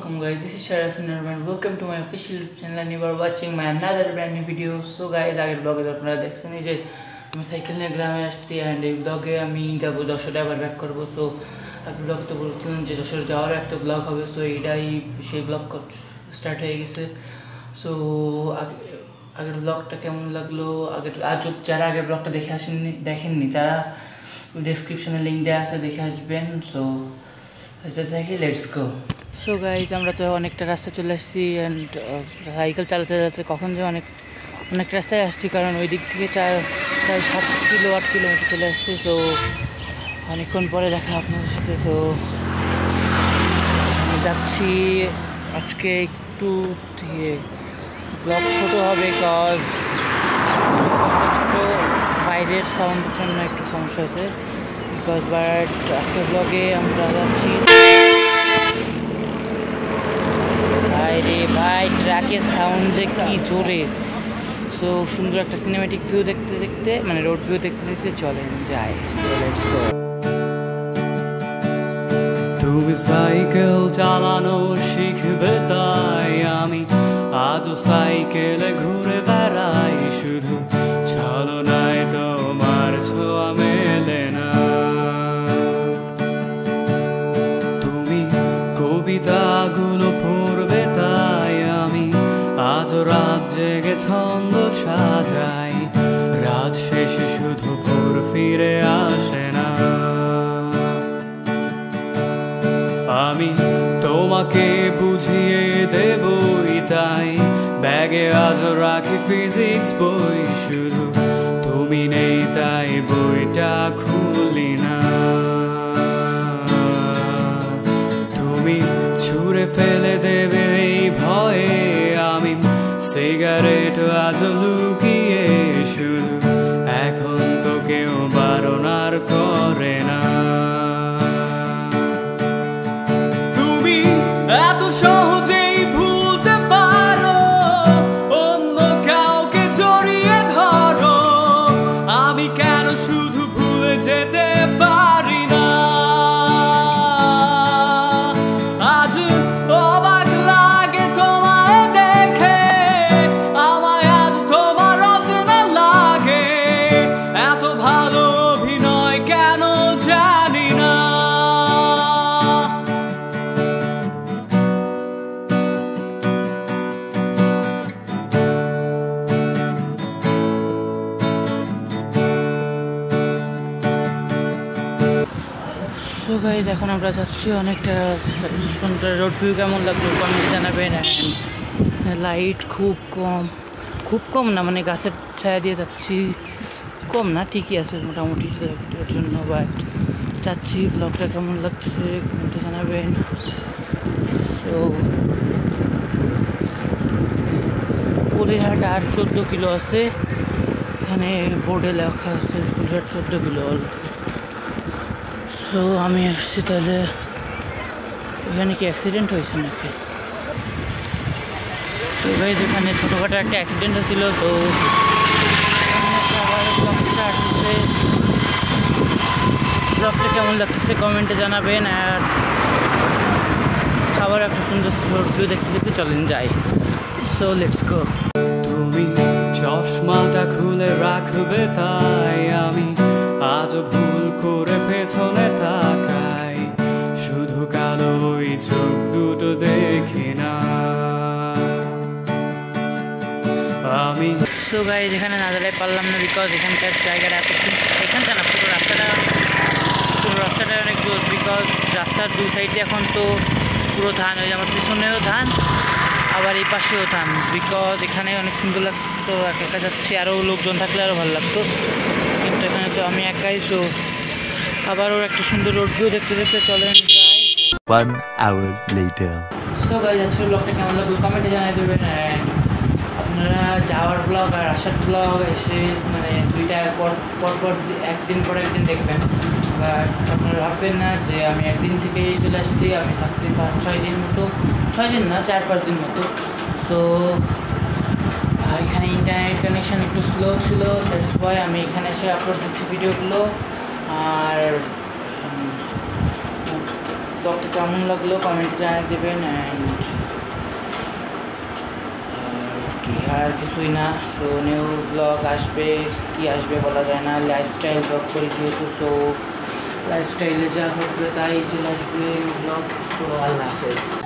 welcome guys, this is Sharasan and welcome to my official YouTube channel and you are watching my another brand new video. So guys, আগের ব্লগে আপনারা দেখছেন যে আমি cycle নিয়ে গ্রামে আসছি and এই ব্লগে আমি যাব যশোরে আবার ব্যাক করব। সো আগের ব্লগে তো বলছিলাম যে যশোর যাওয়ার একটা ব্লগ হবে, সো এইটাই সেই ব্লগ স্টার্ট হয়ে গেছে। সো আগের ব্লগটা কেমন লাগলো, আজ যারা আগের ব্লগটা দেখেননি তারা ডেসক্রিপশনে লিঙ্ক দেওয়া আছে, দেখে আসবেন। সো এটা দেখি, লেটস গো। সো গাইজ, আমরা তো অনেকটা রাস্তা চলে আসছি অ্যান্ড সাইকেল চালাতে চালাতে কখন যে অনেক রাস্তায় আসছি, কারণ ওই দিক থেকে প্রায় 7 কিলোমিটার চলে আসছি। তো অনেকক্ষণ পরে দেখা আপনাদের সাথে। তো আমি যাচ্ছি আজকে একটু ব্লগ ছোটো হবে, কজ ছোটো বাইরের সাউন্ডের জন্য একটু সমস্যা হয়েছে। বিকজ বাট আজকের ব্লগে আমরা যাচ্ছি ভাই ট্র্যাকের সাউন্ড যে কি জোরে। সো সুন্দর একটা সিনেমেটিক ভিউ দেখতে দেখতে, মানে রোড ভিউ দেখতে দেখতে চলেন যাই। So let's go. তুমি সাইকেল চালানো শিখবে তাই আমি আজও সাইকেলে ঘুরে বেড়াই, শুধু ছলনায় তোমার ছোঁয়া মেলে না। তুমি কবিতাগুলো পড়বে তাই আমি আজও রাত জেগে ছন্দ সাজাই, রাত শেষে শুধু ভোর ফিরে আসে না। আমি তোমাকে বুঝিয়ে দেবই তাই ব্যাগে আজও রাখি ফিজিক্স বই, শুধু তুমি নেই তাই বইটা খুলি না। তুমি ছুঁড়ে ফেলে দেবে এই ভয়ে আমি সিগারেট আজও লুকিয়ে, শুধু এখন তো কেউ বারণ আর করে না। এত সহজেই ভুলতে পারো অন্য কাউকে জড়িয়ে ধরো, আমি কেন শুধু ভুলে যেতে পারি না। আজ অবাক লাগে তোমায় দেখে, আমায় আজ তোমার অচেনা লাগে, এত ভালো অভিনয় কেন জানি না। সো গাইজ, এখন আমরা যাচ্ছি অনেকটা সুন্দর। রোড ভিউ কেমন লাগলো কমেন্টে জানাবেন। লাইট খুব কম না, মানে গাছের ছায়া দিয়ে যাচ্ছি, কম না, ঠিকই আছে মোটামুটি এর জন্য। বাট যাচ্ছি, ব্লগটা কেমন লাগছে কমেন্টে জানাবেন। সো পলিরহাট আর 14 কিলো আছে, এখানে বোর্ডে লেখা আছে পলিরহাট 14 কিলো। সো আমি আসছি, তাহলে এখানে কি অ্যাক্সিডেন্ট হয়েছে নাকি? তো গাইজ, এখানে ছোটোখাটো একটা অ্যাক্সিডেন্ট হয়েছিল। তো আবার ব্লগ স্টার্ট হচ্ছে। ব্লগটা কেমন লাগতেছে কমেন্টে জানাবেন। আর আবার একটা সুন্দর ভিউ দেখতে দেখতে চলেন যাই। So let's go. তুমি চশমাটা খুলে রাখবে তাই আমি আজও ভুল করে পেছনে তাকাই, শুধু কালো ওই চোখ দুটো দেখি না আমি। সো গাইজ, এখানে না দাঁড়াতে পারলাম না, বিকজ এখানকার জায়গাটা এখানটা না, পুরো রাস্তাটা অনেক জোর। বিকজ রাস্তার দুই সাইডে এখন তো পুরো ধান, ওই আমার পিছনেও ধান আবার এই পাশেও ধান। বিকজ এখানে অনেক সুন্দর লাগতো, একা যাচ্ছি, আরও লোকজন থাকলে আরও ভালো লাগতো, কিন্তু এখানে তো আমি একাই। সো আবারও একটা সুন্দর রোড ভিউ দেখতে দেখতে চলেন যাই। 1 hour later. সো গাইজ, আজকে ব্লগটা কেমন লাগলো কমেন্টে জানিয়ে দেবেন। আপনারা যাওয়ার ব্লগ আর আসার ব্লগ এসে মানে দুইটা পর একদিন পর একদিন দেখবেন। বাট আপনারা ভাববেন না যে আমি একদিন থেকেই চলে আসছি, আমি থাকতে 5-6 দিন মতো, 6 দিন না 4-5 দিন মতো। সো এখানে ইন্টারনেট কানেকশান একটু স্লো ছিল, দ্যাটস ওয়াই আমি এখানে এসে আপলোড দিচ্ছি ভিডিওগুলো। আর ব্লগটা কেমন লাগলো কমেন্টে জানিয়ে দেবেন। অ্যান্ড আর কিছুই না। সো নিউ ব্লগ আসবে, কি আসবে বলা যায় না, লাইফস্টাইল ব্লগ করি যেহেতু, সো লাইফস্টাইলে যা ঘটবে তাই চলে আসবে ব্লগ। সো আল্লাহ হাফেজ।